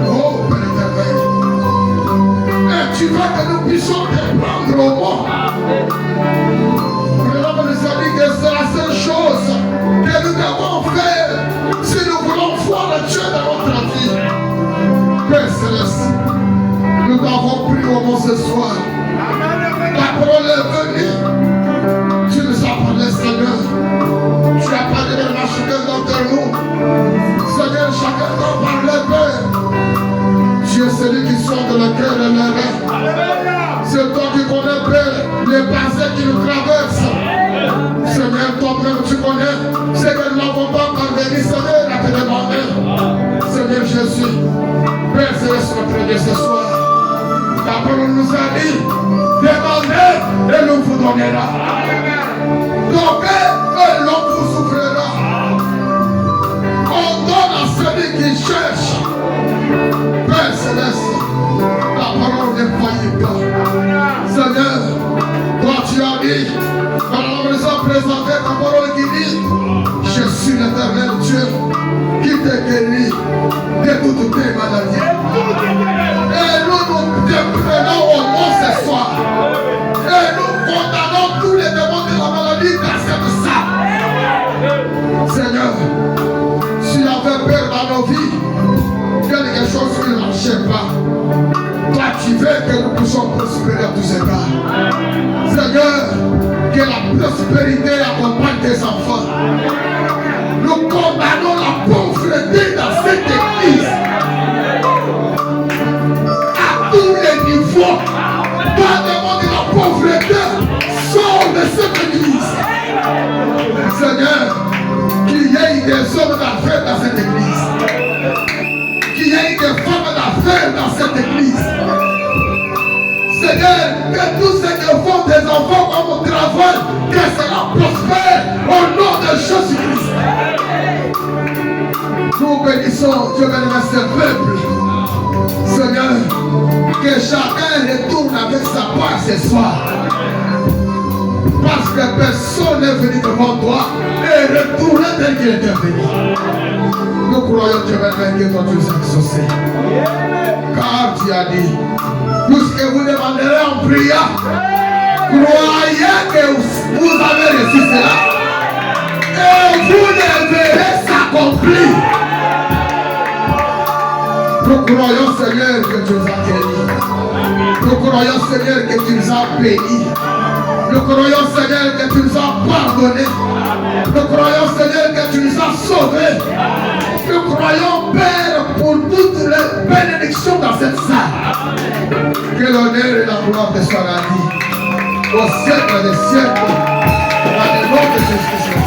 Oh Père éternel. Et tu veux que nous puissions te prendre au mot. Nous avons dit que c'est la seule chose que nous devons faire si nous voulons voir le Dieu de notre vie. Père céleste, nous t'avons pris au mot ce soir. Ta parole est venue. Tu nous as parlé, Seigneur. Tu as parlé de la chacun d'entre nous. Seigneur, chacun d'entre nous parle, Père. Tu es celui qui sort de la cœur et les reins. C'est toi qui connais, Père, les passés qui nous traversent. Seigneur, toi-même tu connais ce que nous n'avons pas parvenu, Seigneur, à te demander. Seigneur Jésus, Père céleste, notre Dieu, ce soir, ta parole nous a dit, demandez et nous vous donnera. Toquez et l'on vous ouvrira. On donne à celui qui cherche. Père céleste, ta parole n'est pas. Seigneur, toi tu as dit, quand nous avons présenté ta parole qui dit, je suis l'Éternel Dieu qui te guérit de toutes tes maladies. Et nous te prenons au nom ce soir. Et nous condamnons tous les démons de la maladie dans cette salle. Seigneur, s'il y avait peur dans nos vies, quelque chose qui ne marchait pas, toi tu veux que nous puissions prospérer à tous égards. Seigneur, que la prospérité accompagne tes enfants. Nous condamnons la pauvreté dans cette église. À tous les niveaux, toi demande la pauvreté sort de cette église. Seigneur, qu'il y ait des hommes d'affaires dans cette église. Qu'il y ait des femmes d'affaires dans cette église. Seigneur, que tous ceux qui font des enfants comme au travail, que cela prospère au nom de Jésus-Christ. Nous bénissons, Dieu bénisse ce peuple. Seigneur, que chacun retourne avec sa part ce soir. Parce que personne n'est venu devant toi est retourné tel qu'il était venu. Nous croyons que que toi tu es exaucé. Car tu as dit, tout ce que vous demanderez en prière, croyez que vous avez reçu cela. Et vous le verrez s'accomplir. Nous croyons, Seigneur, que tu nous as guéris. Nous croyons, Seigneur, que tu nous as bénis. Nous croyons, Seigneur, que tu nous as pardonné. Nous croyons, Seigneur, que tu nous as sauvés. Nous croyons, Père, pour toutes les bénédictions dans cette salle. Que l'honneur et la gloire te soient rendus au siècle des siècles. Dans le nom de Jésus.